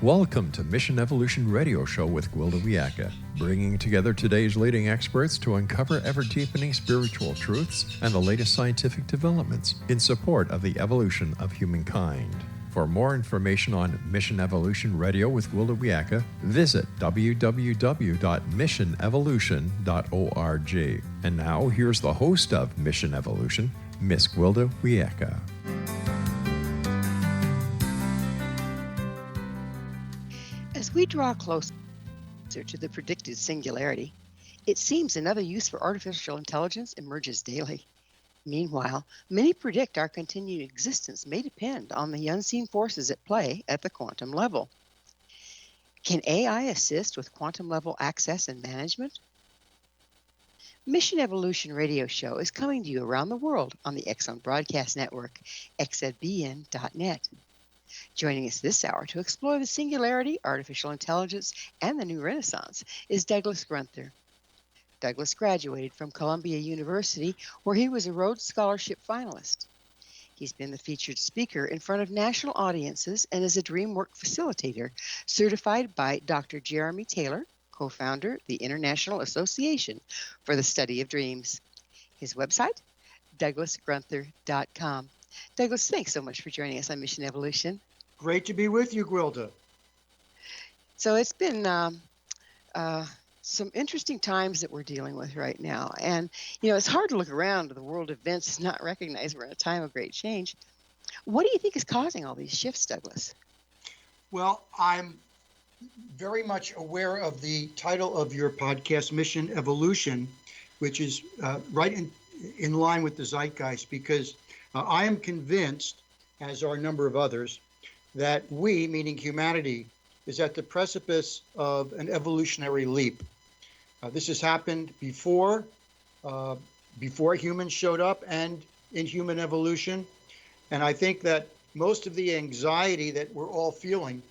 Welcome to Mission Evolution Radio Show with Gwilda Wiyaka, bringing together today's leading experts to uncover ever-deepening spiritual truths and the latest scientific developments in support of the evolution of humankind. For more information on Mission Evolution Radio with Gwilda Wiyaka, visit www.missionevolution.org. And now, here's the host of Mission Evolution, Miss Gwilda Wiyaka. As we draw closer to the predicted singularity, it seems another use for artificial intelligence emerges daily. Meanwhile, many predict our continued existence may depend on the unseen forces at play at the quantum level. Can AI assist with quantum level access and management? Mission Evolution Radio Show is coming to you around the world on the Exxon Broadcast Network, xzbn.net. Joining us this hour to explore the singularity, artificial intelligence, and the new renaissance is Douglas Grunther. Douglas graduated from Columbia University, where he was a Rhodes Scholarship finalist. He's been the featured speaker in front of national audiences and is a dreamwork facilitator, certified by Dr. Jeremy Taylor, co-founder of the International Association for the Study of Dreams. His website, douglasgrunther.com. Douglas, thanks so much for joining us on Mission Evolution. Great to be with you, Gwilda. So it's been some interesting times that we're dealing with right now. And, it's hard to look around at the world events and not recognize we're in a time of great change. What do you think is causing all these shifts, Douglas? Well, I'm very much aware of the title of your podcast, Mission Evolution, which is right in line with the zeitgeist, because I am convinced, as are a number of others, that we, meaning humanity, is at the precipice of an evolutionary leap. This has happened before humans showed up and in human evolution. And I think that most of the anxiety that we're all feeling,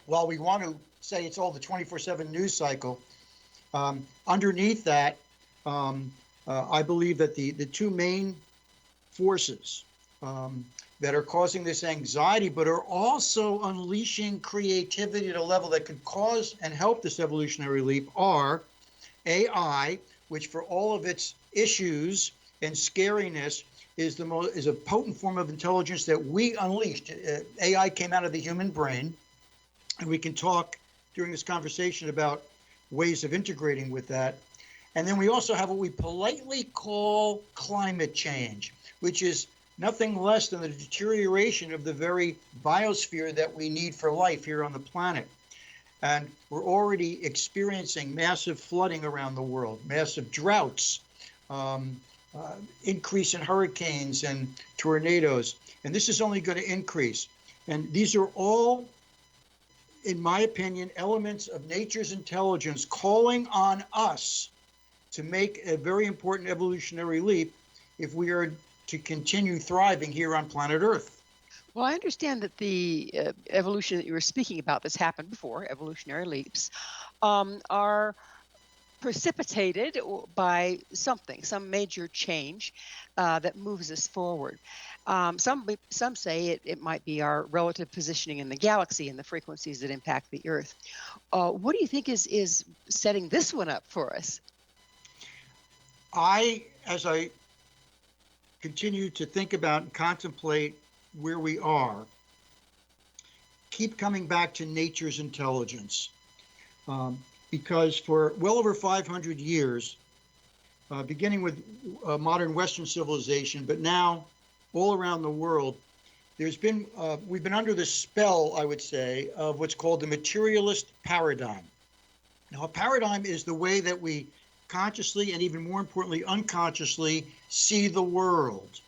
while we want to say it's all the 24/7 news cycle, underneath that, I believe that the two main forces that are causing this anxiety, but are also unleashing creativity at a level that could cause and help this evolutionary leap, are AI, which for all of its issues and scariness is a potent form of intelligence that we unleashed. AI came out of the human brain, and we can talk during this conversation about ways of integrating with that. And then we also have what we politely call climate change, which is nothing less than the deterioration of the very biosphere that we need for life here on the planet. And we're already experiencing massive flooding around the world, massive droughts, increase in hurricanes and tornadoes. And this is only going to increase. And these are all, in my opinion, elements of nature's intelligence calling on us to make a very important evolutionary leap if we are to continue thriving here on planet Earth. Well, I understand that the evolution that you were speaking about that's happened before, evolutionary leaps, are precipitated by some major change that moves us forward. Some say it might be our relative positioning in the galaxy and the frequencies that impact the Earth. What do you think is setting this one up for us? As I continue to think about and contemplate where we are, keep coming back to nature's intelligence. Because for well over 500 years, beginning with modern Western civilization, but now all around the world, we've been under the spell, I would say, of what's called the materialist paradigm. Now, a paradigm is the way that we consciously and even more importantly, unconsciously see the world.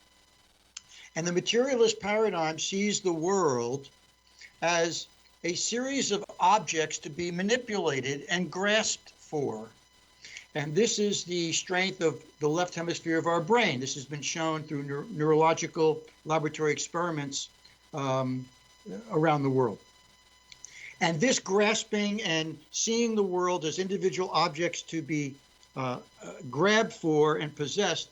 And the materialist paradigm sees the world as a series of objects to be manipulated and grasped for. And this is the strength of the left hemisphere of our brain. This has been shown through neurological laboratory experiments around the world. And this grasping and seeing the world as individual objects to be grabbed for and possessed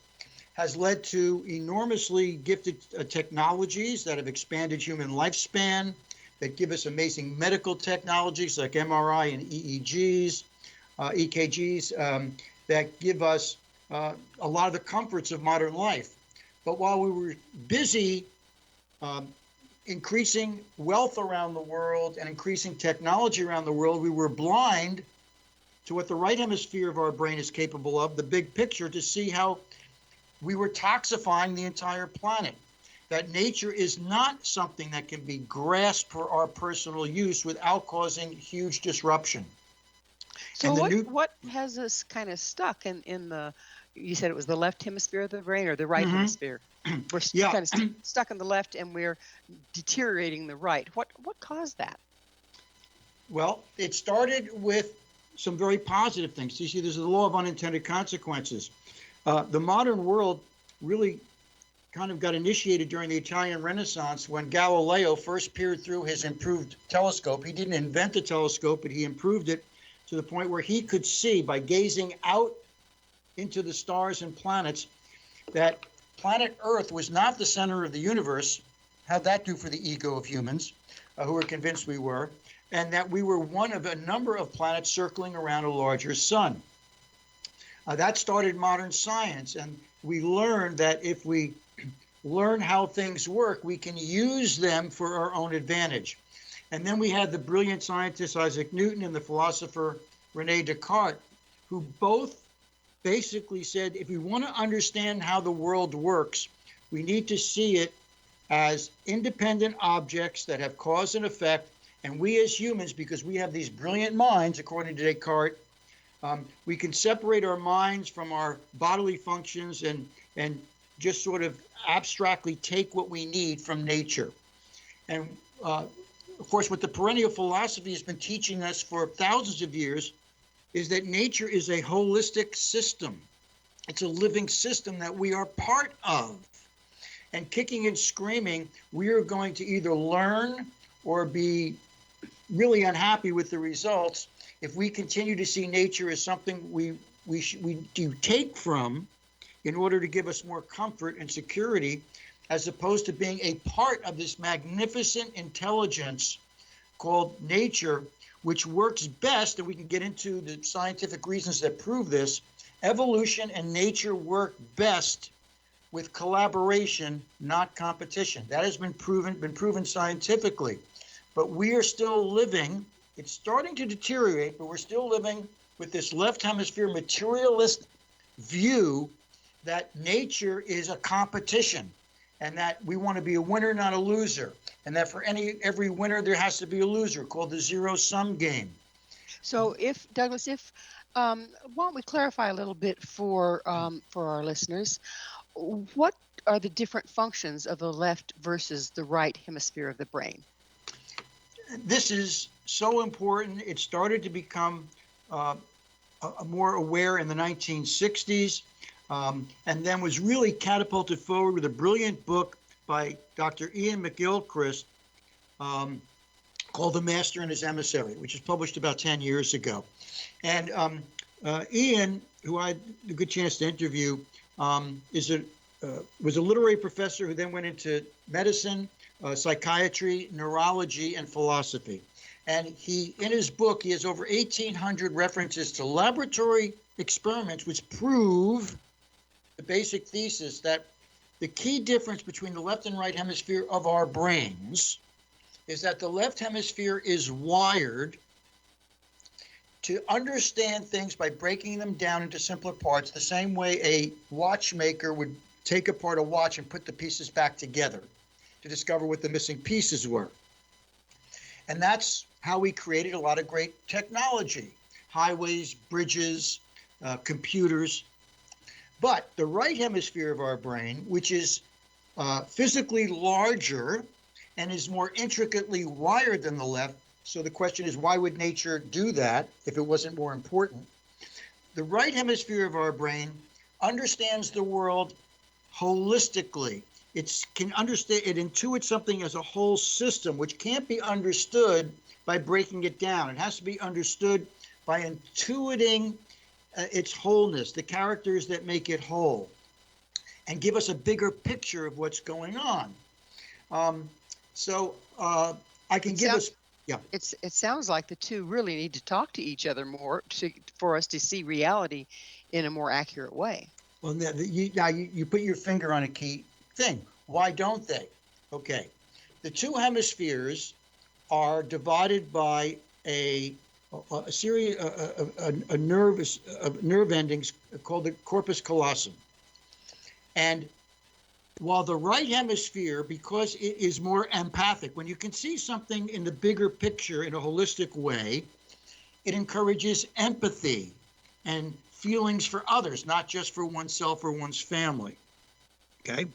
has led to enormously gifted technologies that have expanded human lifespan, that give us amazing medical technologies like MRI and EKGs, that give us a lot of the comforts of modern life. But while we were busy increasing wealth around the world and increasing technology around the world, we were blind to what the right hemisphere of our brain is capable of, the big picture, to see how we were toxifying the entire planet. That nature is not something that can be grasped for our personal use without causing huge disruption. So what has us kind of stuck in the, you said it was the left hemisphere of the brain or the right hemisphere? We're kind of stuck in the left and we're deteriorating the right. What caused that? Well, it started with some very positive things. You see, there's the law of unintended consequences. The modern world really kind of got initiated during the Italian Renaissance when Galileo first peered through his improved telescope. He didn't invent the telescope, but he improved it to the point where he could see, by gazing out into the stars and planets, that planet Earth was not the center of the universe. How'd that do for the ego of humans, who were convinced we were, and that we were one of a number of planets circling around a larger sun. That started modern science, and we learned that if we learn how things work, we can use them for our own advantage. And then we had the brilliant scientist Isaac Newton and the philosopher Rene Descartes, who both basically said, if we want to understand how the world works, we need to see it as independent objects that have cause and effect. And we as humans, because we have these brilliant minds, according to Descartes, we can separate our minds from our bodily functions and just sort of abstractly take what we need from nature. And of course, what the perennial philosophy has been teaching us for thousands of years is that nature is a holistic system. It's a living system that we are part of. And kicking and screaming, we are going to either learn or be really unhappy with the results if we continue to see nature as something we do take from in order to give us more comfort and security, as opposed to being a part of this magnificent intelligence called nature, which works best, and we can get into the scientific reasons that prove this. Evolution and nature work best with collaboration, not competition. That has been proven scientifically. But we are still living, it's starting to deteriorate, but we're still living with this left hemisphere materialist view that nature is a competition, and that we want to be a winner, not a loser, and that for every winner there has to be a loser, called the zero-sum game. So if, Douglas, why don't we clarify a little bit for our listeners, what are the different functions of the left versus the right hemisphere of the brain? This is so important. It started to become more aware in the 1960s, and then was really catapulted forward with a brilliant book by Dr. Ian McGilchrist called The Master and His Emissary, which was published about 10 years ago. And Ian, who I had a good chance to interview, was a literary professor who then went into medicine, psychiatry, neurology, and philosophy. And in his book, he has over 1,800 references to laboratory experiments which prove the basic thesis that the key difference between the left and right hemisphere of our brains is that the left hemisphere is wired to understand things by breaking them down into simpler parts, the same way a watchmaker would take apart a watch and put the pieces back together to discover what the missing pieces were. And that's how we created a lot of great technology, highways, bridges, computers. But the right hemisphere of our brain, which is physically larger and is more intricately wired than the left, so the question is, why would nature do that if it wasn't more important? The right hemisphere of our brain understands the world holistically. It can understand, it intuits something as a whole system, which can't be understood by breaking it down. It has to be understood by intuiting its wholeness, the characters that make it whole, and give us a bigger picture of what's going on. I can give us, yeah. It sounds like the two really need to talk to each other more for us to see reality in a more accurate way. Well, now you put your finger on a key thing. Why don't they? Okay. The two hemispheres are divided by a series of nerve endings called the corpus callosum. And while the right hemisphere, because it is more empathic, when you can see something in the bigger picture in a holistic way, it encourages empathy and feelings for others, not just for oneself or one's family. Okay?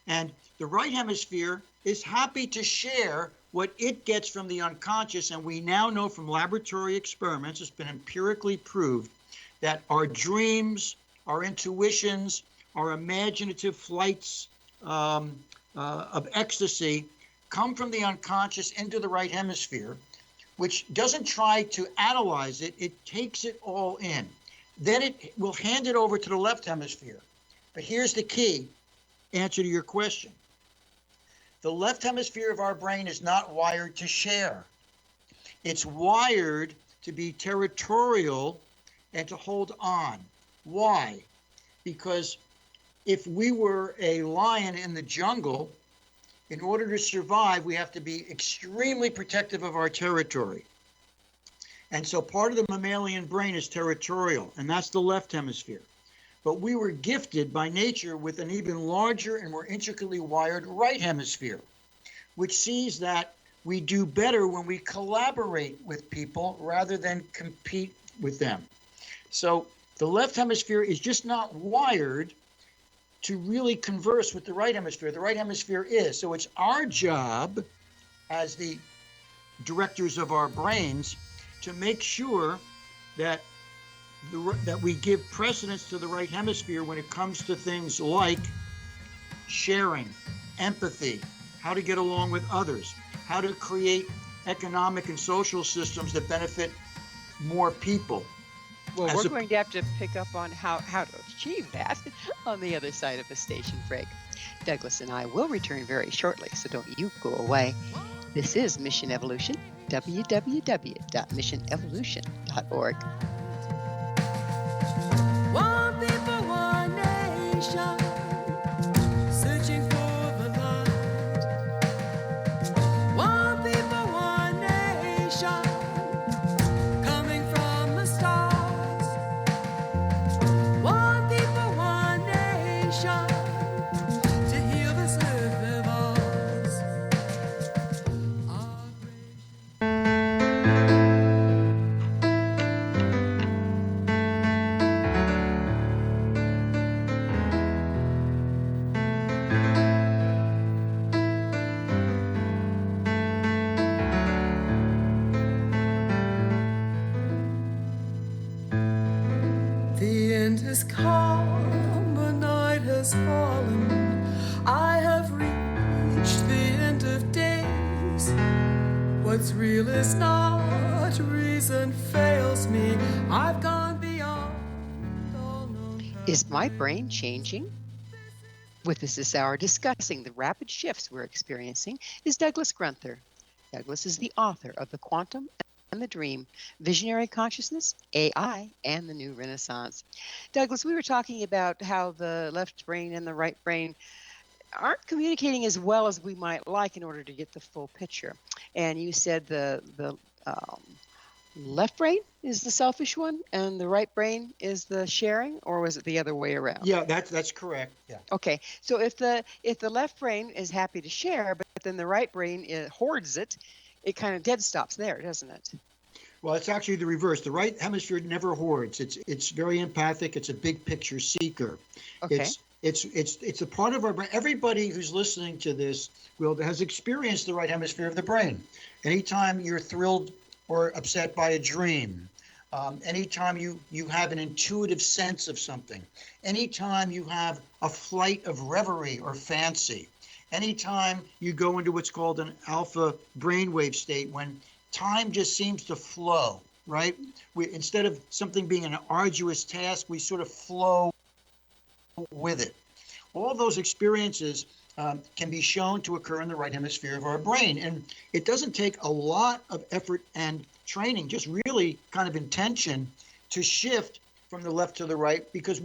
And the right hemisphere is happy to share what it gets from the unconscious. And we now know from laboratory experiments, it's been empirically proved, that our dreams, our intuitions, our imaginative flights of ecstasy come from the unconscious into the right hemisphere, which doesn't try to analyze it, it takes it all in. Then it will hand it over to the left hemisphere. But here's the key answer to your question. The left hemisphere of our brain is not wired to share. It's wired to be territorial and to hold on. Why? Because if we were a lion in the jungle, in order to survive, we have to be extremely protective of our territory. And so part of the mammalian brain is territorial, and that's the left hemisphere. But we were gifted by nature with an even larger and more intricately wired right hemisphere, which sees that we do better when we collaborate with people rather than compete with them. So the left hemisphere is just not wired to really converse with the right hemisphere. The right hemisphere is. So it's our job as the directors of our brains to make sure that that we give precedence to the right hemisphere when it comes to things like sharing, empathy, how to get along with others, how to create economic and social systems that benefit more people. Well, we're going to have to pick up on how to achieve that on the other side of the station break. Douglas and I will return very shortly, so don't you go away. This is Mission Evolution, www.missionevolution.org. One people, one nation, searching for the light. One people, one nation, coming from the stars. One people, one nation, to heal this earth of ours. The end has come, the night has fallen. I have reached the end of days. What's real is not, reason fails me. I've gone beyond all known. Is my brain changing? With us this hour discussing the rapid shifts we're experiencing is Douglas Grunther. Douglas is the author of The Quantum and the Dream, Visionary Consciousness, AI, and the New Renaissance. Douglas, we were talking about how the left brain and the right brain aren't communicating as well as we might like in order to get the full picture. And you said the left brain is the selfish one and the right brain is the sharing, or was it the other way around? Yeah, that's correct. Yeah. Okay, so if the left brain is happy to share, but then the right brain hoards it, it kind of dead stops there, doesn't it? Well, it's actually the reverse. The right hemisphere never hoards. It's very empathic. It's a big picture seeker. Okay. It's a part of our brain. Everybody who's listening to this has experienced the right hemisphere of the brain. Anytime you're thrilled or upset by a dream, anytime you have an intuitive sense of something, anytime you have a flight of reverie or fancy, anytime you go into what's called an alpha brainwave state, when time just seems to flow, right? Instead of something being an arduous task, we sort of flow with it. All those experiences can be shown to occur in the right hemisphere of our brain. And it doesn't take a lot of effort and training, just really kind of intention to shift from the left to the right, because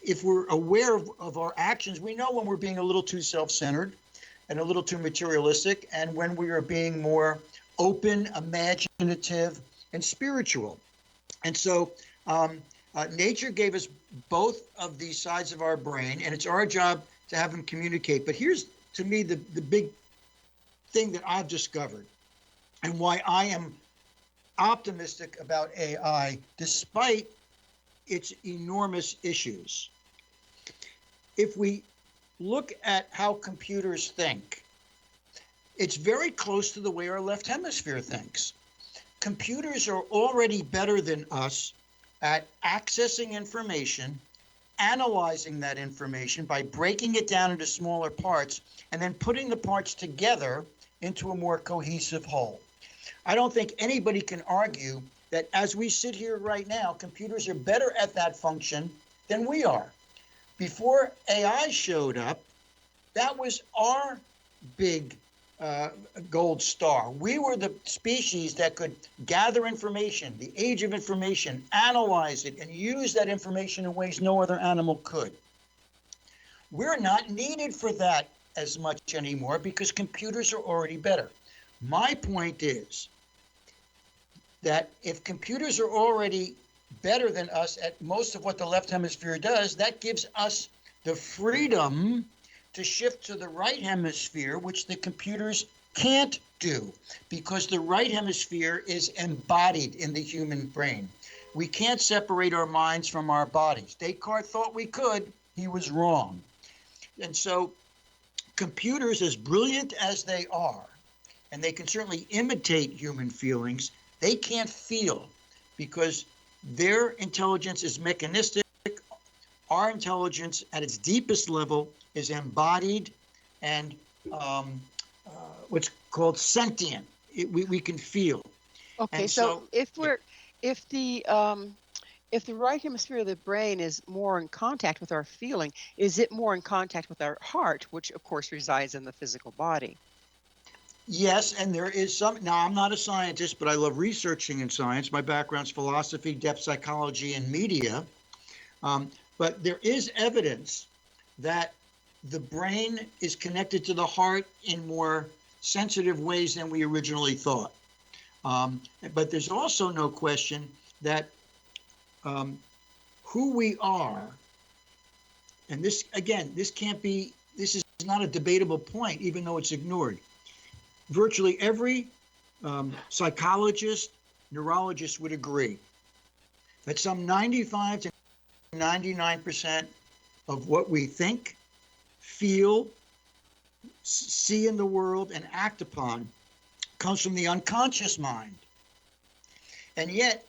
if we're aware of our actions, we know when we're being a little too self-centered and a little too materialistic, and when we are being more open, imaginative, and spiritual. And so nature gave us both of these sides of our brain, and it's our job to have them communicate. But here's, to me, the big thing that I've discovered and why I am optimistic about AI, despite its enormous issues. If we look at how computers think, it's very close to the way our left hemisphere thinks. Computers are already better than us at accessing information, analyzing that information by breaking it down into smaller parts, and then putting the parts together into a more cohesive whole. I don't think anybody can argue that as we sit here right now, computers are better at that function than we are. Before AI showed up, that was our big gold star. We were the species that could gather information, the age of information, analyze it, and use that information in ways no other animal could. We're not needed for that as much anymore because computers are already better. My point is that if computers are already better than us at most of what the left hemisphere does, that gives us the freedom to shift to the right hemisphere, which the computers can't do, because the right hemisphere is embodied in the human brain. We can't separate our minds from our bodies. Descartes thought we could. He was wrong. And so computers, as brilliant as they are, and they can certainly imitate human feelings, they can't feel because their intelligence is mechanistic. Our intelligence at its deepest level is embodied and what's called sentient. We can feel. Okay, And so if the right hemisphere of the brain is more in contact with our feeling, is it more in contact with our heart, which of course resides in the physical body? Yes, and there is some. Now, I'm not a scientist, but I love researching in science. My background's philosophy, depth psychology, and media. But there is evidence that the brain is connected to the heart in more sensitive ways than we originally thought. But there's also no question that who we are, and this, again, this is not a debatable point, even though it's ignored. Virtually every psychologist, neurologist would agree that some 95 to 99% of what we think, feel, see in the world, and act upon comes from the unconscious mind. And yet,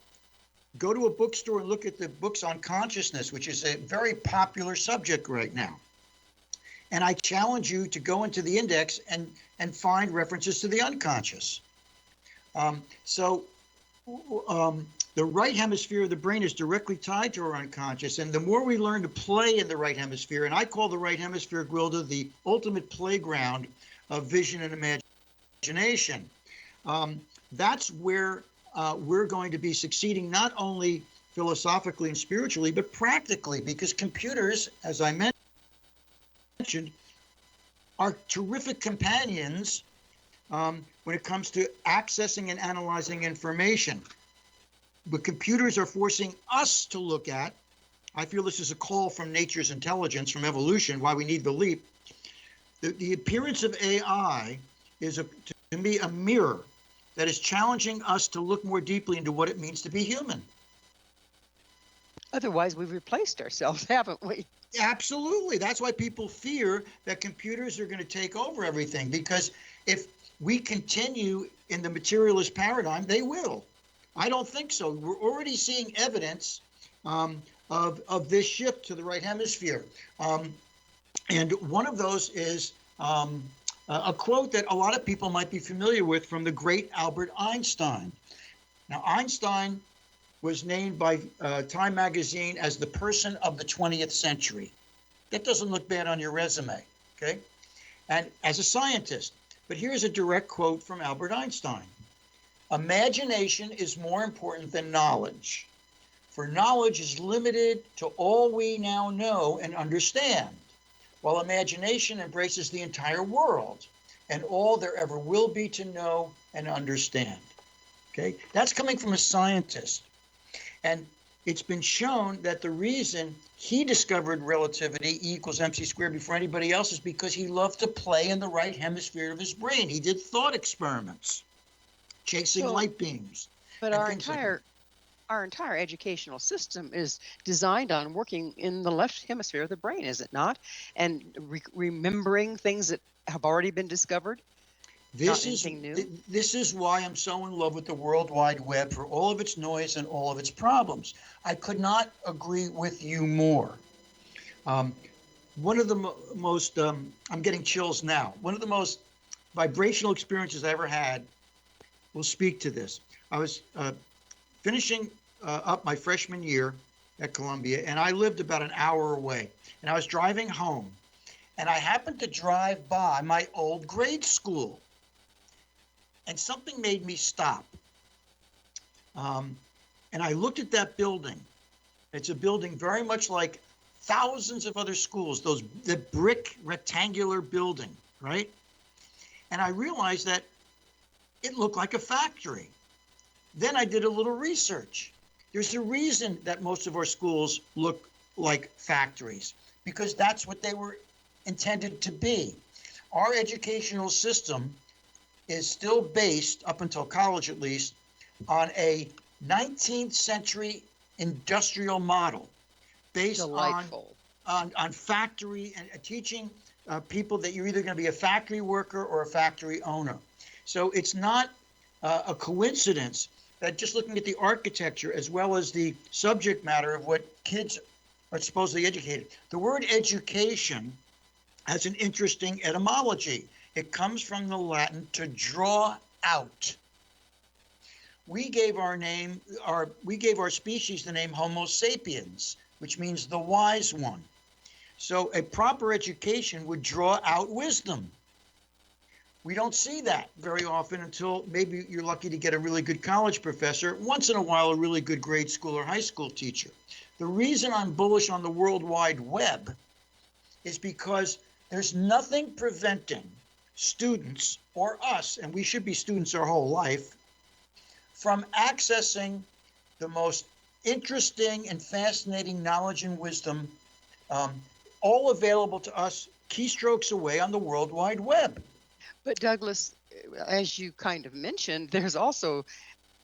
go to a bookstore and look at the books on consciousness, which is a very popular subject right now. And I challenge you to go into the index and find references to the unconscious. The right hemisphere of the brain is directly tied to our unconscious. And the more we learn to play in the right hemisphere, and I call the right hemisphere, Gwilda, the ultimate playground of vision and imagination, that's where we're going to be succeeding, not only philosophically and spiritually, but practically, because computers, as I mentioned, are terrific companions when it comes to accessing and analyzing information. But computers are forcing us to look at, I feel this is a call from nature's intelligence, from evolution, why we need the leap. The appearance of AI is, to me, a mirror that is challenging us to look more deeply into what it means to be human. Otherwise, we've replaced ourselves, haven't we? Absolutely. That's why people fear that computers are going to take over everything, because if we continue in the materialist paradigm, they will. I don't think so. We're already seeing evidence of this shift to the right hemisphere. And one of those is a quote that a lot of people might be familiar with from the great Albert Einstein. Now, Einstein was named by Time magazine as the person of the 20th century. That doesn't look bad on your resume, okay? and as a scientist. But here's a direct quote from Albert Einstein. Imagination is more important than knowledge, for knowledge is limited to all we now know and understand, while imagination embraces the entire world and all there ever will be to know and understand. Okay, that's coming from a scientist. And it's been shown that the reason he discovered relativity, E equals mc squared, before anybody else is because he loved to play in the right hemisphere of his brain. He did thought experiments, chasing light beams. But our entire educational system is designed on working in the left hemisphere of the brain, is it not? And remembering things that have already been discovered. This is why I'm so in love with the World Wide Web, for all of its noise and all of its problems. I could not agree with you more. One of the most, I'm getting chills now, one of the most vibrational experiences I ever had will speak to this. I was finishing up my freshman year at Columbia, and I lived about an hour away. And I was driving home, and I happened to drive by my old grade school. And something made me stop. And I looked at that building. It's a building very much like thousands of other schools, the brick rectangular building, right? And I realized that it looked like a factory. Then I did a little research. There's a reason that most of our schools look like factories, because that's what they were intended to be. Our educational system is still based, up until college at least, on a 19th century industrial model based on factory and teaching people that you're either going to be a factory worker or a factory owner. So it's not a coincidence that just looking at the architecture as well as the subject matter of what kids are supposedly educated. The word education has an interesting etymology. It comes from the Latin to draw out. We gave our species the name Homo sapiens, which means the wise one. So a proper education would draw out wisdom. We don't see that very often until maybe you're lucky to get a really good college professor, once in a while a really good grade school or high school teacher. The reason I'm bullish on the World Wide Web is because there's nothing preventing students or us, and we should be students our whole life, from accessing the most interesting and fascinating knowledge and wisdom, all available to us keystrokes away on the World Wide Web. But Douglas, as you kind of mentioned, there's also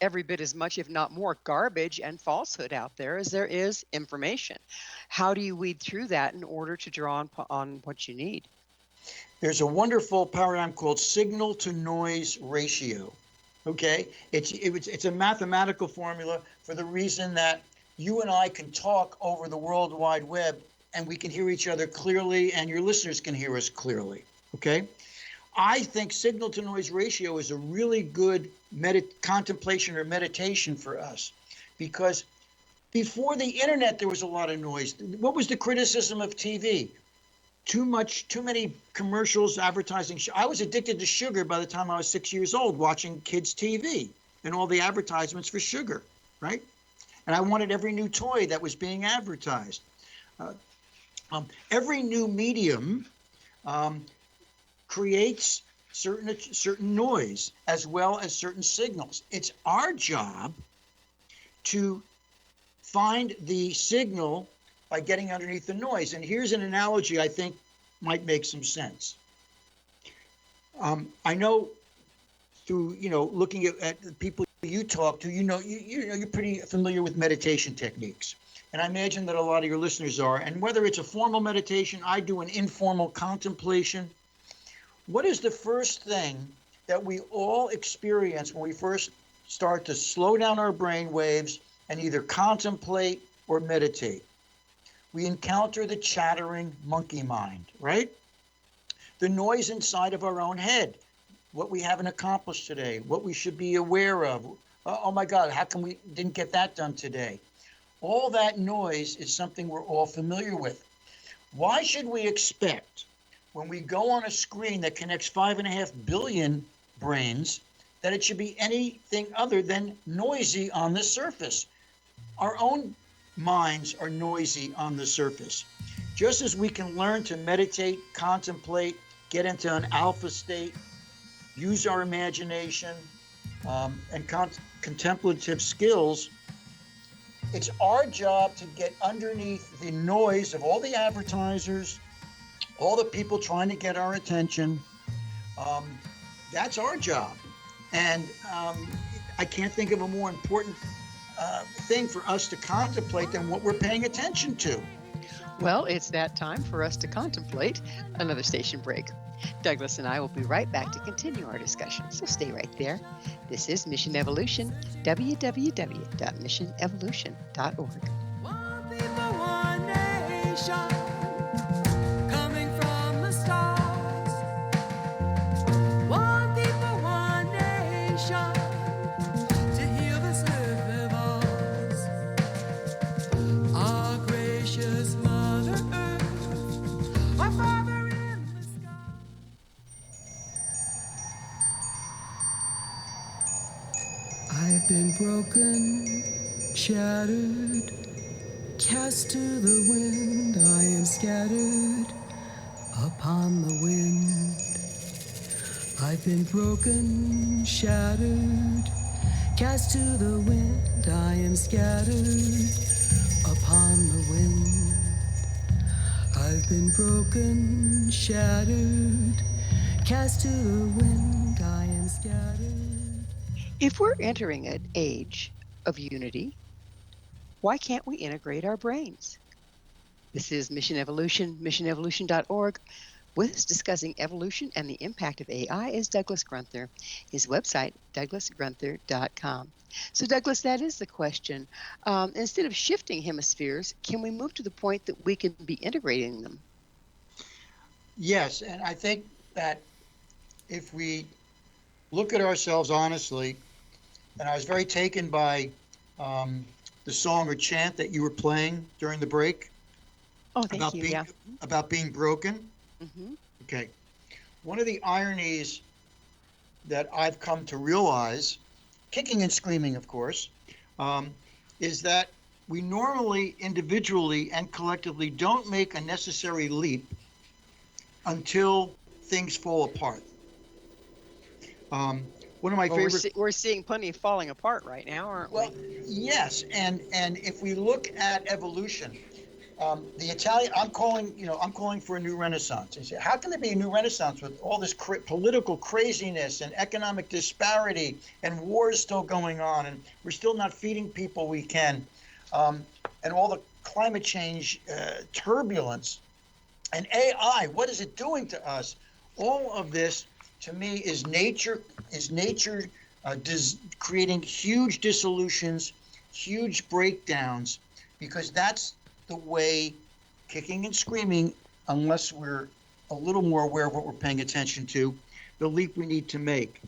every bit as much, if not more, garbage and falsehood out there as there is information. How do you weed through that in order to draw on what you need? There's a wonderful paradigm called signal to noise ratio. Okay, it's a mathematical formula for the reason that you and I can talk over the World Wide Web and we can hear each other clearly and your listeners can hear us clearly. Okay, I think signal to noise ratio is a really good contemplation or meditation for us, because before the internet there was a lot of noise. What was the criticism of TV? Too many commercials, advertising. I was addicted to sugar by the time I was 6 years old, watching kids' TV and all the advertisements for sugar, right? And I wanted every new toy that was being advertised. Every new medium creates certain noise as well as certain signals. It's our job to find the signal by getting underneath the noise. And here's an analogy I think might make some sense. I know through, looking at the people you talk to, you're pretty familiar with meditation techniques. And I imagine that a lot of your listeners are. And whether it's a formal meditation, I do an informal contemplation. What is the first thing that we all experience when we first start to slow down our brain waves and either contemplate or meditate? We encounter the chattering monkey mind, right? The noise inside of our own head, what we haven't accomplished today, what we should be aware of. Oh my God, how come we didn't get that done today? All that noise is something we're all familiar with. Why should we expect when we go on a screen that connects 5.5 billion brains, that it should be anything other than noisy on the surface. Our own minds are noisy on the surface. Just as we can learn to meditate, contemplate, get into an alpha state, use our imagination, and contemplative skills, it's our job to get underneath the noise of all the advertisers, all the people trying to get our attention. That's our job. And I can't think of a more important thing for us to contemplate than what we're paying attention to. Well, it's that time for us to contemplate another station break. Douglas and I will be right back to continue our discussion, so stay right there. This is Mission Evolution, www.missionevolution.org. One people, one nation, coming from the stars. One people, one nation, to heal this earth of ours. Our gracious Mother Earth, our Father in the sky. I've been broken, shattered, cast to the wind. I am scattered upon the wind. I've been broken, shattered, cast to the wind. I am scattered upon the wind. I've been broken, shattered, cast to the wind. I am scattered. If we're entering an age of unity, why can't we integrate our brains? This is Mission Evolution, missionevolution.org. With us discussing evolution and the impact of AI is Douglas Grunther. His website, douglasgrunther.com. So Douglas, that is the question. Instead of shifting hemispheres, can we move to the point that we can be integrating them? Yes, and I think that if we look at ourselves honestly, and I was very taken by the song or chant that you were playing during the break. Oh, thank you. About being broken. Mm-hmm. Okay. One of the ironies that I've come to realize, kicking and screaming, of course, is that we normally, individually and collectively, don't make a necessary leap until things fall apart. One of my favorite. We're seeing plenty of falling apart right now, aren't we? Well, yes, and if we look at evolution, the Italian, I'm calling for a new renaissance. You say, how can there be a new renaissance with all this political craziness and economic disparity and wars still going on, and we're still not feeding people we can, and all the climate change turbulence, and AI, what is it doing to us? All of this, to me, is nature creating huge dissolutions, huge breakdowns, because that's the way, kicking and screaming, unless we're a little more aware of what we're paying attention to, the leap we need to make.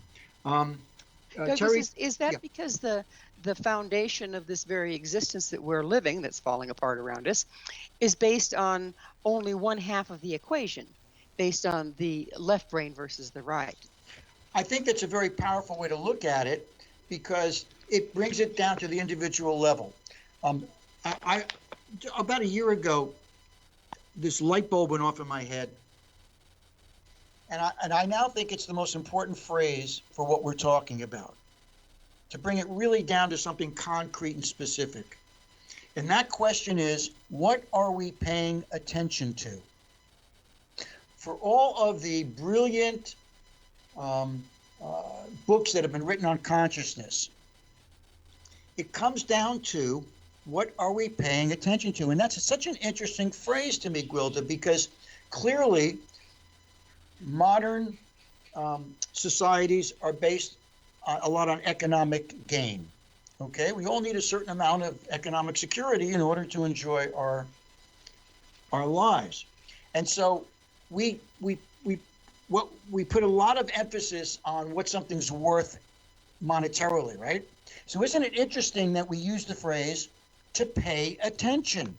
Douglas, Terry, is that because the foundation of this very existence that we're living, that's falling apart around us, is based on only one half of the equation, based on the left brain versus the right? I think that's a very powerful way to look at it, because it brings it down to the individual level. About a year ago, this light bulb went off in my head, and I now think it's the most important phrase for what we're talking about, to bring it really down to something concrete and specific. And that question is, what are we paying attention to? For all of the brilliant books that have been written on consciousness, it comes down to, what are we paying attention to? And that's such an interesting phrase to me, Gwilda, because clearly modern societies are based a lot on economic gain. Okay, we all need a certain amount of economic security in order to enjoy our lives, and so we put a lot of emphasis on what something's worth monetarily, right? So isn't it interesting that we use the phrase to pay attention,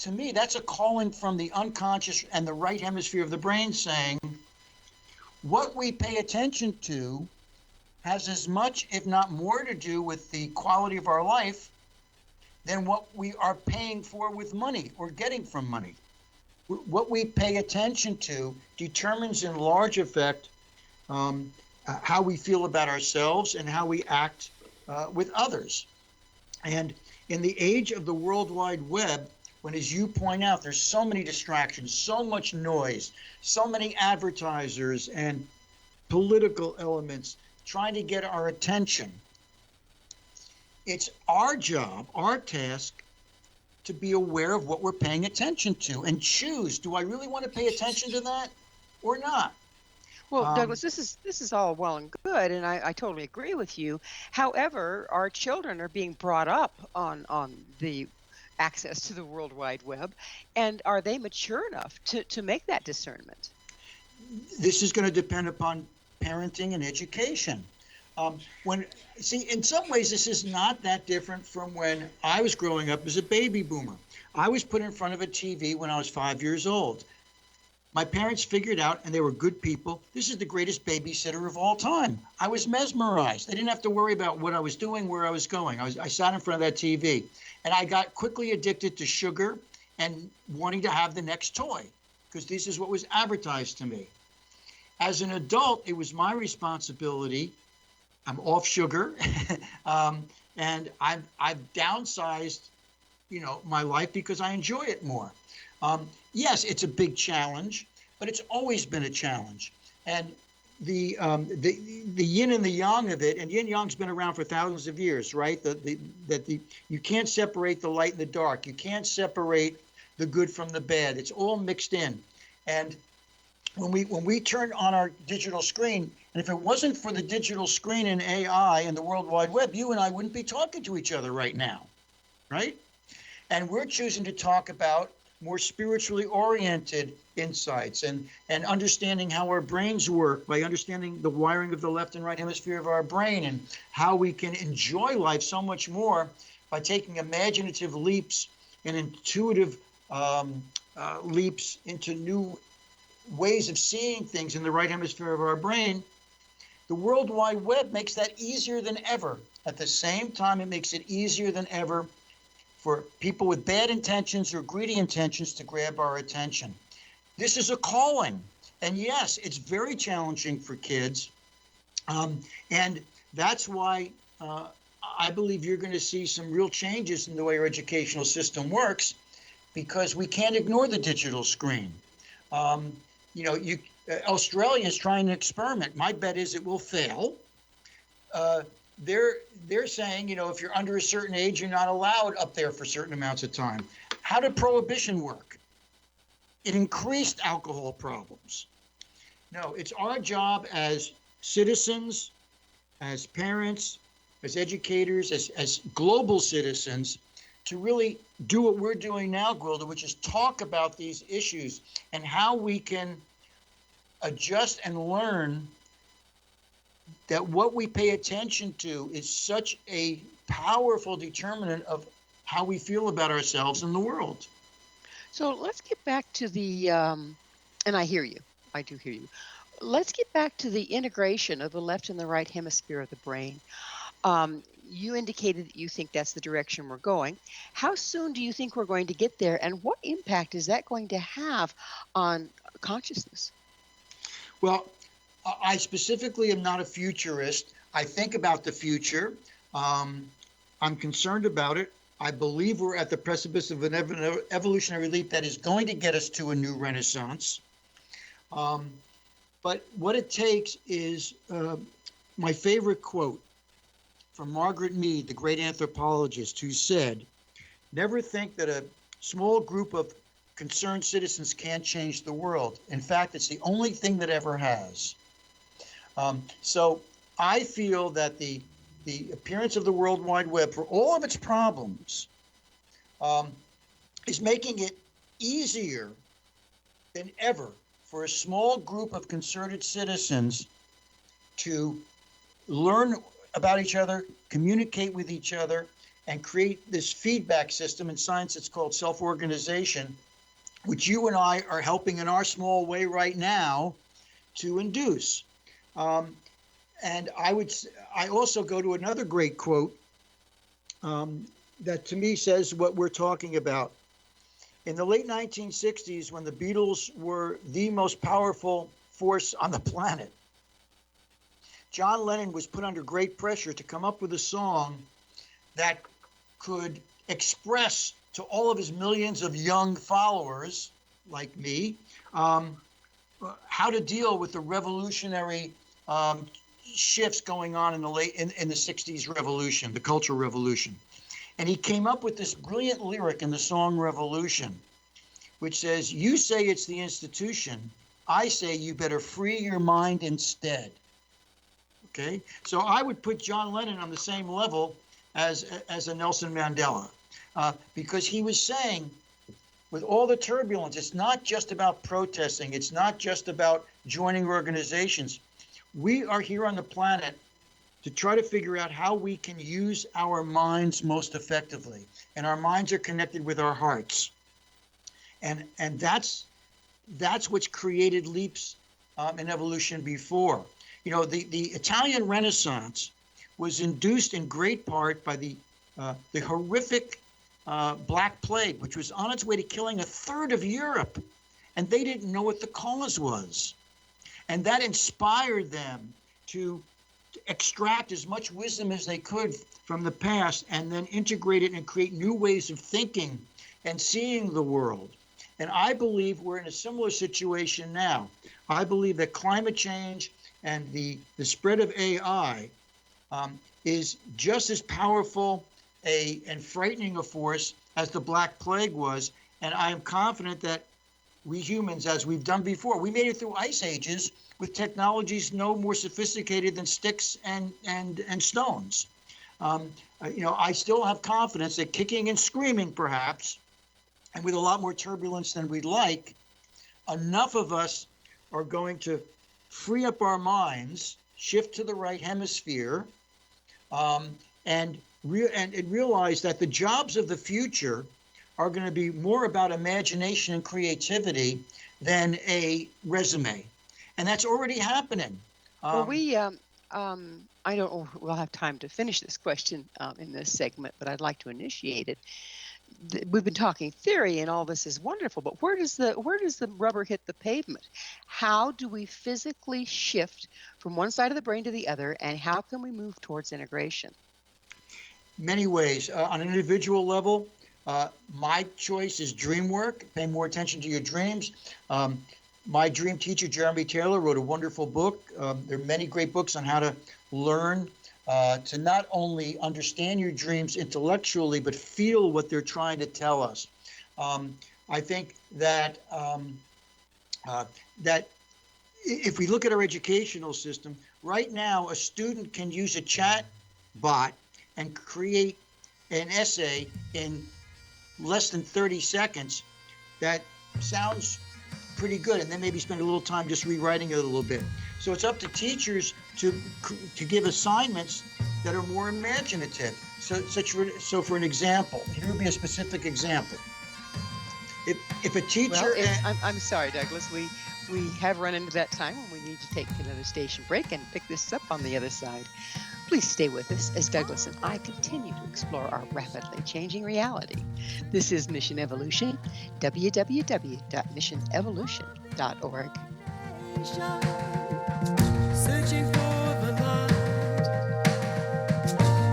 to me, that's a calling from the unconscious and the right hemisphere of the brain saying, what we pay attention to has as much, if not more, to do with the quality of our life than what we are paying for with money or getting from money. What we pay attention to determines in large effect how we feel about ourselves and how we act with others. And in the age of the World Wide Web, when, as you point out, there's so many distractions, so much noise, so many advertisers and political elements trying to get our attention, it's our job, our task, to be aware of what we're paying attention to and choose, do I really want to pay attention to that or not? Well, Douglas, this is all well and good, and I totally agree with you. However, our children are being brought up on the access to the World Wide Web, and are they mature enough to make that discernment? This is going to depend upon parenting and education. In some ways, this is not that different from when I was growing up as a baby boomer. I was put in front of a TV when I was 5 years old. My parents figured out, and they were good people, this is the greatest babysitter of all time. I was mesmerized. I didn't have to worry about what I was doing, where I was going. I sat in front of that TV, and I got quickly addicted to sugar and wanting to have the next toy, because this is what was advertised to me. As an adult, it was my responsibility. I'm off sugar, and I've downsized, my life because I enjoy it more. Yes, it's a big challenge, but it's always been a challenge. And the yin and the yang of it, and yin yang's been around for thousands of years, right? You can't separate the light and the dark. You can't separate the good from the bad. It's all mixed in. And when we turn on our digital screen, and if it wasn't for the digital screen and AI and the World Wide Web, you and I wouldn't be talking to each other right now, right? And we're choosing to talk about more spiritually oriented insights and understanding how our brains work by understanding the wiring of the left and right hemisphere of our brain and how we can enjoy life so much more by taking imaginative leaps and intuitive leaps into new ways of seeing things in the right hemisphere of our brain. The World Wide Web makes that easier than ever. At the same time, it makes it easier than ever for people with bad intentions or greedy intentions to grab our attention. This is a calling. And yes, it's very challenging for kids. And that's why I believe you're going to see some real changes in the way our educational system works, because we can't ignore the digital screen. Australia is trying an experiment. My bet is it will fail. They're saying, if you're under a certain age, you're not allowed up there for certain amounts of time. How did prohibition work? It increased alcohol problems. No, it's our job as citizens, as parents, as educators, as global citizens, to really do what we're doing now, Gwilda, which is talk about these issues and how we can adjust and learn that what we pay attention to is such a powerful determinant of how we feel about ourselves and the world. So let's get back to the, and I hear you, I do hear you. Let's get back to the integration of the left and the right hemisphere of the brain. You indicated that you think that's the direction we're going. How soon do you think we're going to get there, and what impact is that going to have on consciousness? Well, I specifically am not a futurist. I think about the future. I'm concerned about it. I believe we're at the precipice of an evolutionary leap that is going to get us to a new renaissance. But what it takes is my favorite quote from Margaret Mead, the great anthropologist, who said, "Never think that a small group of concerned citizens can't change the world. In fact, it's the only thing that ever has." So I feel that the appearance of the World Wide Web, for all of its problems, is making it easier than ever for a small group of concerted citizens to learn about each other, communicate with each other, and create this feedback system. In science, it's called self-organization, which you and I are helping in our small way right now to induce. And I also go to another great quote that to me says what we're talking about. In the late 1960s, when the Beatles were the most powerful force on the planet, John Lennon was put under great pressure to come up with a song that could express to all of his millions of young followers, like me, how to deal with the revolutionary shifts going on in the in the 60s revolution, the Cultural Revolution. And he came up with this brilliant lyric in the song Revolution, which says, "You say it's the institution. I say you better free your mind instead." Okay, so I would put John Lennon on the same level as a Nelson Mandela, because he was saying, with all the turbulence, it's not just about protesting. It's not just about joining organizations. We are here on the planet to try to figure out how we can use our minds most effectively. And our minds are connected with our hearts. And that's what's created leaps in evolution before. You know, the Italian Renaissance was induced in great part by the horrific Black Plague, which was on its way to killing a third of Europe. And they didn't know what the cause was. And that inspired them to extract as much wisdom as they could from the past and then integrate it and create new ways of thinking and seeing the world. And I believe we're in a similar situation now. I believe that climate change and the spread of AI is just as powerful and frightening a force as the Black Plague was. And I am confident that we humans, as we've done before, we made it through ice ages with technologies no more sophisticated than sticks and stones. You know, I still have confidence that kicking and screaming, perhaps, and with a lot more turbulence than we'd like, enough of us are going to free up our minds, shift to the right hemisphere, and realize that the jobs of the future are going to be more about imagination and creativity than a resume. And that's already happening. Well, I don't know if we'll have time to finish this question in this segment, but I'd like to initiate it. We've been talking theory and all this is wonderful, but where does the rubber hit the pavement? How do we physically shift from one side of the brain to the other, and how can we move towards integration? Many ways. On an individual level, my choice is dreamwork. Pay more attention to your dreams. My dream teacher, Jeremy Taylor, wrote a wonderful book. There are many great books on how to learn to not only understand your dreams intellectually, but feel what they're trying to tell us. I think that that if we look at our educational system, right now, a student can use a chat bot and create an essay in less than 30 seconds that sounds pretty good, and then maybe spend a little time just rewriting it a little bit. So it's up to teachers to give assignments that are more imaginative. So for an example, here would be a specific example. If a teacher... Well, I'm sorry, Douglas. We have run into that time when we need to take another station break and pick this up on the other side. Please stay with us as Douglas and I continue to explore our rapidly changing reality. This is Mission Evolution, www.missionevolution.org. Searching for the light.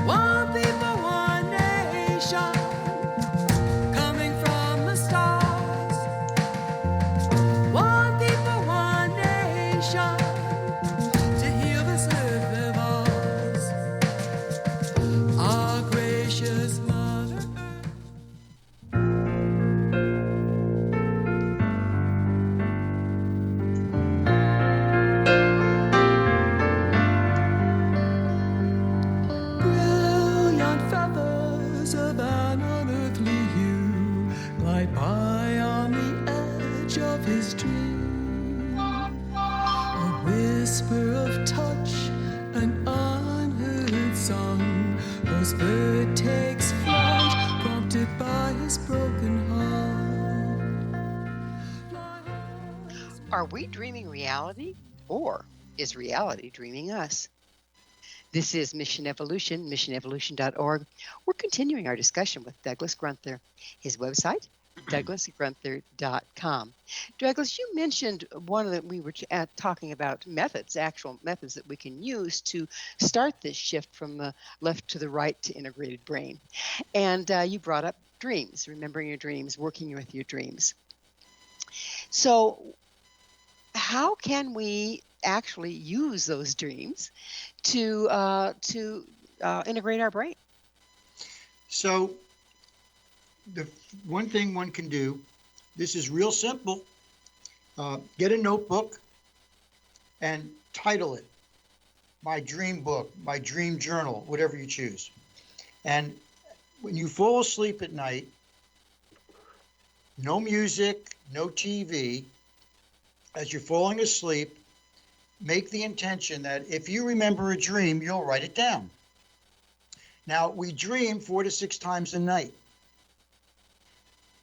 One people, one nation, coming from the stars. One people, one nation, to heal this earth of ours. Our gracious Mother Earth. Brilliant feathers of an unearthly hue glide by on the edge of his dream. A whisper of touch, an unheard song, whose bird takes flight. haunted by his broken heart. Are we dreaming reality, or is reality dreaming us? This is Mission Evolution, missionevolution.org. We're continuing our discussion with Douglas Grunther. His website, douglasgrunther.com. Douglas, you mentioned we were talking about methods, actual methods that we can use to start this shift from the left to the right to integrated brain. And you brought up dreams, remembering your dreams, working with your dreams. So how can we actually use those dreams to integrate our brain? So the one thing one can do, this is real simple. Get a notebook and title it my dream book, my dream journal, whatever you choose. And when you fall asleep at night, no music, no TV, as you're falling asleep, make the intention that if you remember a dream, you'll write it down. Now, we dream 4 to 6 times a night.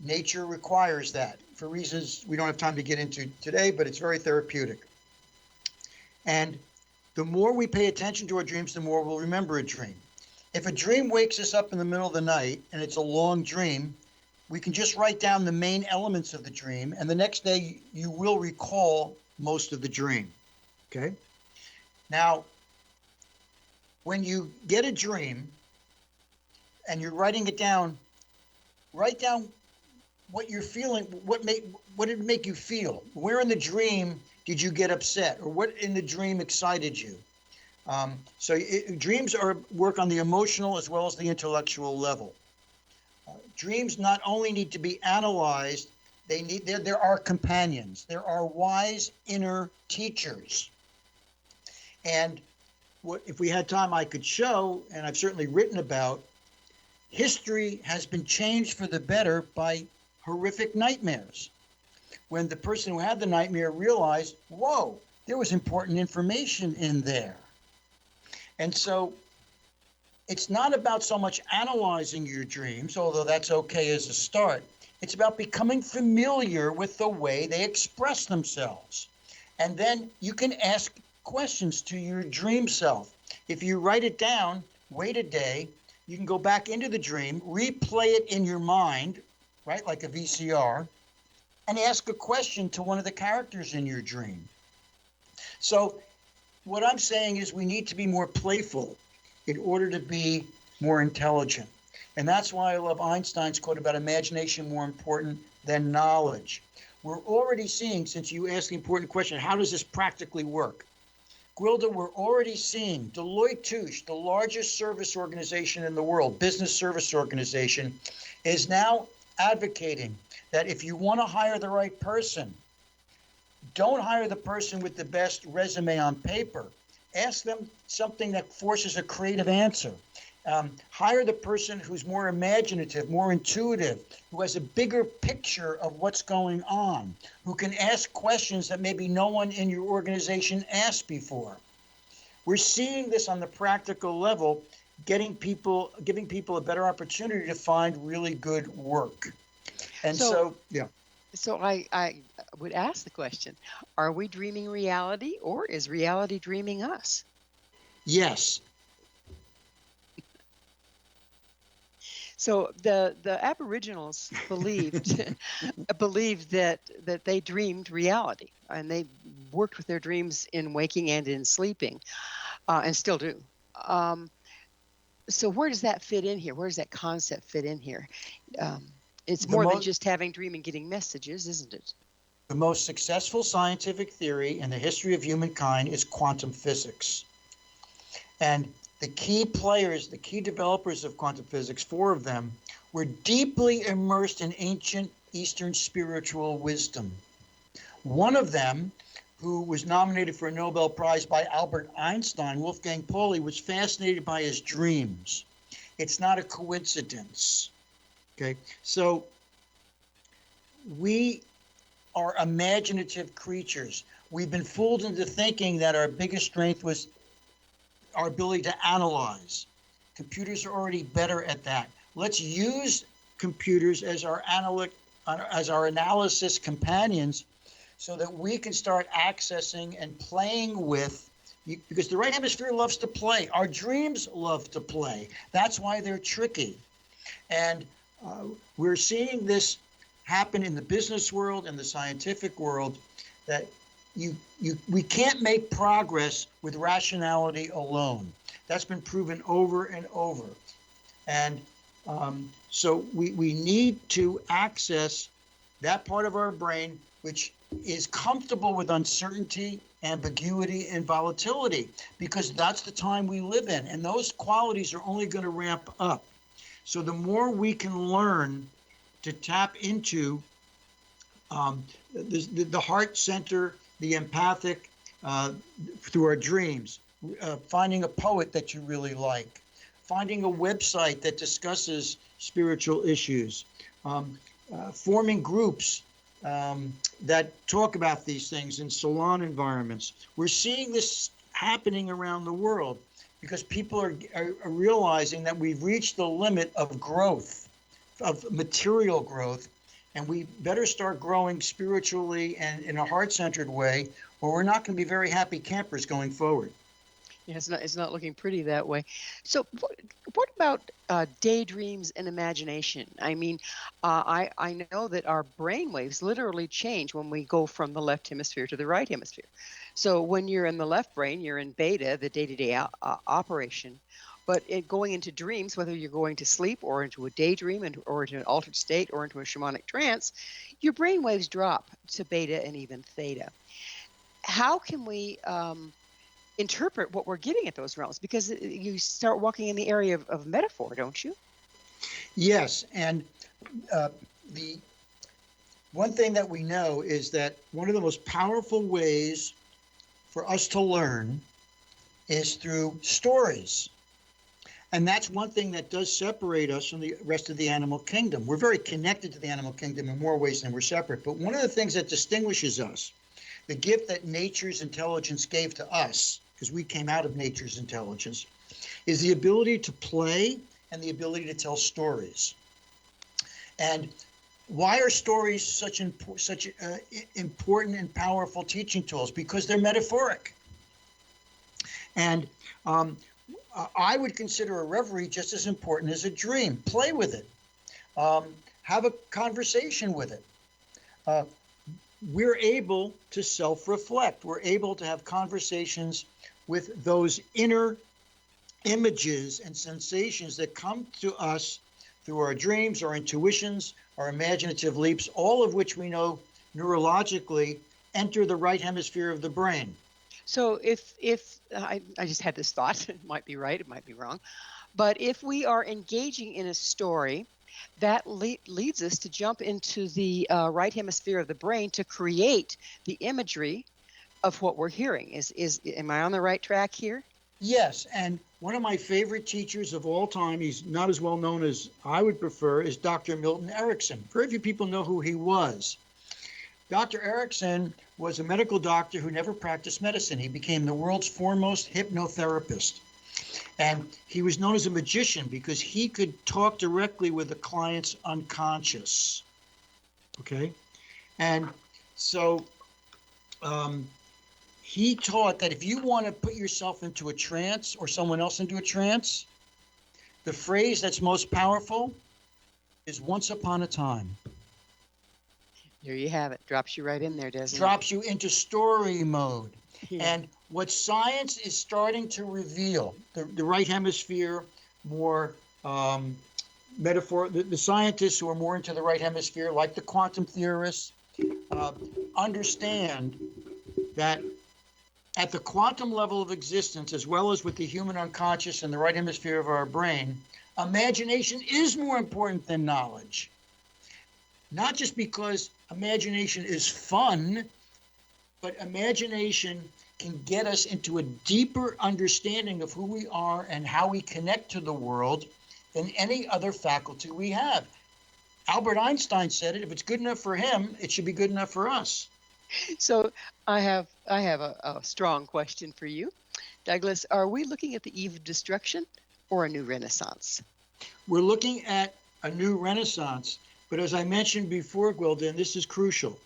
Nature requires that for reasons we don't have time to get into today, but it's very therapeutic. And the more we pay attention to our dreams, the more we'll remember a dream. If a dream wakes us up in the middle of the night and it's a long dream, we can just write down the main elements of the dream, and the next day you will recall most of the dream. Okay? Now, when you get a dream and you're writing it down, write down what you're feeling, what did it make you feel? Where in the dream did you get upset, or what in the dream excited you? Dreams work on the emotional as well as the intellectual level. Dreams not only need to be analyzed, there are companions. There are wise inner teachers. And if we had time, I could show, and I've certainly written about, history has been changed for the better by horrific nightmares. When the person who had the nightmare realized, whoa, there was important information in there. And so it's not about so much analyzing your dreams, although that's okay as a start. It's about becoming familiar with the way they express themselves. And then you can ask questions to your dream self. If you write it down, wait a day, you can go back into the dream, replay it in your mind, right, like a VCR, and ask a question to one of the characters in your dream. So what I'm saying is we need to be more playful in order to be more intelligent. And that's why I love Einstein's quote about imagination more important than knowledge. We're already seeing, since you asked the important question, how does this practically work? Gwilda, we're already seeing Deloitte Touche, the largest service organization in the world, business service organization, is now advocating that if you want to hire the right person, don't hire the person with the best resume on paper. Ask them something that forces a creative answer. Hire the person who's more imaginative, more intuitive, who has a bigger picture of what's going on, who can ask questions that maybe no one in your organization asked before. We're seeing this on the practical level, giving people a better opportunity to find really good work. And so yeah. So I would ask the question, are we dreaming reality, or is reality dreaming us? Yes. So the Aboriginals believed that they dreamed reality, and they worked with their dreams in waking and in sleeping, and still do. So where does that fit in here? Where does that concept fit in here? It's more than just having dream and getting messages, isn't it? The most successful scientific theory in the history of humankind is quantum physics. And the key players, the key developers of quantum physics, 4 of them, were deeply immersed in ancient Eastern spiritual wisdom. One of them, who was nominated for a Nobel Prize by Albert Einstein, Wolfgang Pauli, was fascinated by his dreams. It's not a coincidence. Okay, so we are imaginative creatures. We've been fooled into thinking that our biggest strength was our ability to analyze. Computers are already better at that. Let's use computers as our analysis companions, so that we can start accessing and playing with, because the right hemisphere loves to play. Our dreams love to play. That's why they're tricky. And we're seeing this happen in the business world and the scientific world, that we can't make progress with rationality alone. That's been proven over and over. And so we need to access that part of our brain which is comfortable with uncertainty, ambiguity, and volatility, because that's the time we live in. And those qualities are only going to ramp up. So the more we can learn to tap into the heart center, the empathic, through our dreams, finding a poet that you really like, finding a website that discusses spiritual issues, forming groups that talk about these things in salon environments. We're seeing this happening around the world because people are realizing that we've reached the limit of growth, of material growth, and we better start growing spiritually and in a heart-centered way, or we're not going to be very happy campers going forward. Yeah, it's not looking pretty that way. So what about daydreams and imagination? I mean, I know that our brain waves literally change when we go from the left hemisphere to the right hemisphere. So when you're in the left brain, you're in beta, the day-to-day operation. But going into dreams, whether you're going to sleep or into a daydream or into an altered state or into a shamanic trance, your brain waves drop to beta and even theta. How can we interpret what we're getting at those realms? Because you start walking in the area of metaphor, don't you? Yes, and the one thing that we know is that one of the most powerful ways for us to learn is through stories. And that's one thing that does separate us from the rest of the animal kingdom. We're very connected to the animal kingdom in more ways than we're separate. But one of the things that distinguishes us, the gift that nature's intelligence gave to us, because we came out of nature's intelligence, is the ability to play and the ability to tell stories. And why are stories such important and powerful teaching tools? Because they're metaphoric. And I would consider a reverie just as important as a dream. Play with it. Have a conversation with it. We're able to self-reflect. We're able to have conversations with those inner images and sensations that come to us through our dreams, our intuitions, our imaginative leaps, all of which we know neurologically enter the right hemisphere of the brain. So if I just had this thought, it might be right, it might be wrong, but if we are engaging in a story, that leads us to jump into the right hemisphere of the brain to create the imagery of what we're hearing. Am I on the right track here? Yes, and one of my favorite teachers of all time, he's not as well known as I would prefer, is Dr. Milton Erickson. Very few people know who he was. Dr. Erickson was a medical doctor who never practiced medicine. He became the world's foremost hypnotherapist. And he was known as a magician because he could talk directly with the client's unconscious. Okay? And so he taught that if you want to put yourself into a trance or someone else into a trance, the phrase that's most powerful is "once upon a time." There you have it. Drops you right in there, doesn't it? Drops you into story mode. Yeah. And what science is starting to reveal, the right hemisphere, more metaphor, the scientists who are more into the right hemisphere, like the quantum theorists, understand that at the quantum level of existence, as well as with the human unconscious and the right hemisphere of our brain, imagination is more important than knowledge. Not just because imagination is fun, but imagination can get us into a deeper understanding of who we are and how we connect to the world than any other faculty we have. Albert Einstein said it, if it's good enough for him, it should be good enough for us. So I have a strong question for you. Douglas, are we looking at the eve of destruction or a new renaissance? We're looking at a new renaissance. But as I mentioned before, Gwilda, and this is crucial,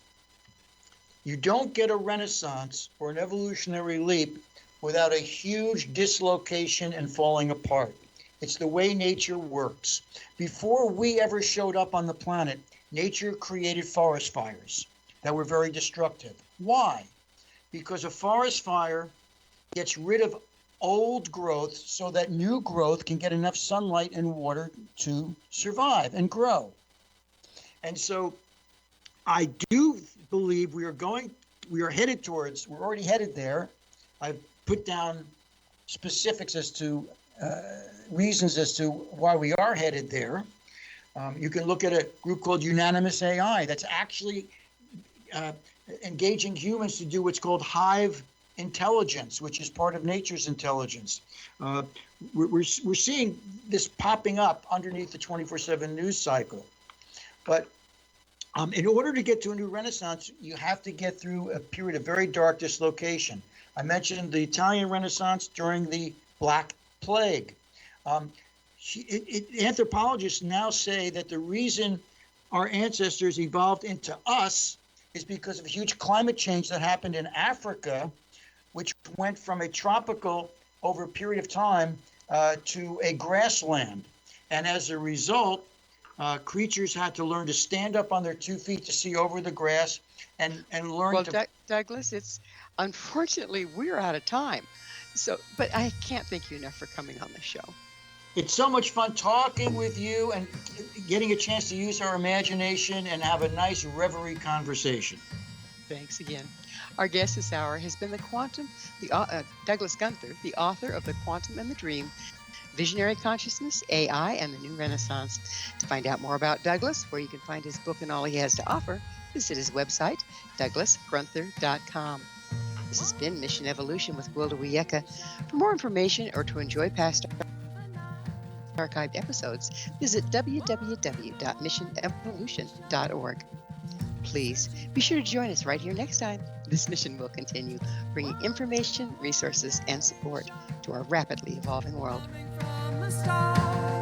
you don't get a renaissance or an evolutionary leap without a huge dislocation and falling apart. It's the way nature works. Before we ever showed up on the planet, nature created forest fires that were very destructive. Why? Because a forest fire gets rid of old growth so that new growth can get enough sunlight and water to survive and grow. And so I do believe we're already headed there. I've put down specifics as to reasons as to why we are headed there. You can look at a group called Unanimous AI that's actually engaging humans to do what's called hive intelligence, which is part of nature's intelligence. We're seeing this popping up underneath the 24/7 news cycle. But in order to get to a new renaissance, you have to get through a period of very dark dislocation. I mentioned the Italian Renaissance during the Black Plague. Anthropologists now say that the reason our ancestors evolved into us is because of a huge climate change that happened in Africa, which went from a tropical over a period of time to a grassland. And as a result, creatures had to learn to stand up on their 2 feet to see over the grass and learn Well, to... Douglas, it's unfortunately we're out of time. So, but I can't thank you enough for coming on the show. It's so much fun talking with you and getting a chance to use our imagination and have a nice reverie conversation. Thanks again. Our guest this hour has been Douglas Gunther, the author of The Quantum and the Dream, Visionary Consciousness, AI, and the New Renaissance. To find out more about Douglas, where you can find his book and all he has to offer, visit his website, douglasgrunther.com. This has been Mission Evolution with Gwilda Wiyaka. For more information or to enjoy past archived episodes, visit www.missionevolution.org. Please be sure to join us right here next time. This mission will continue, bringing information, resources, and support to our rapidly evolving world. From the stars.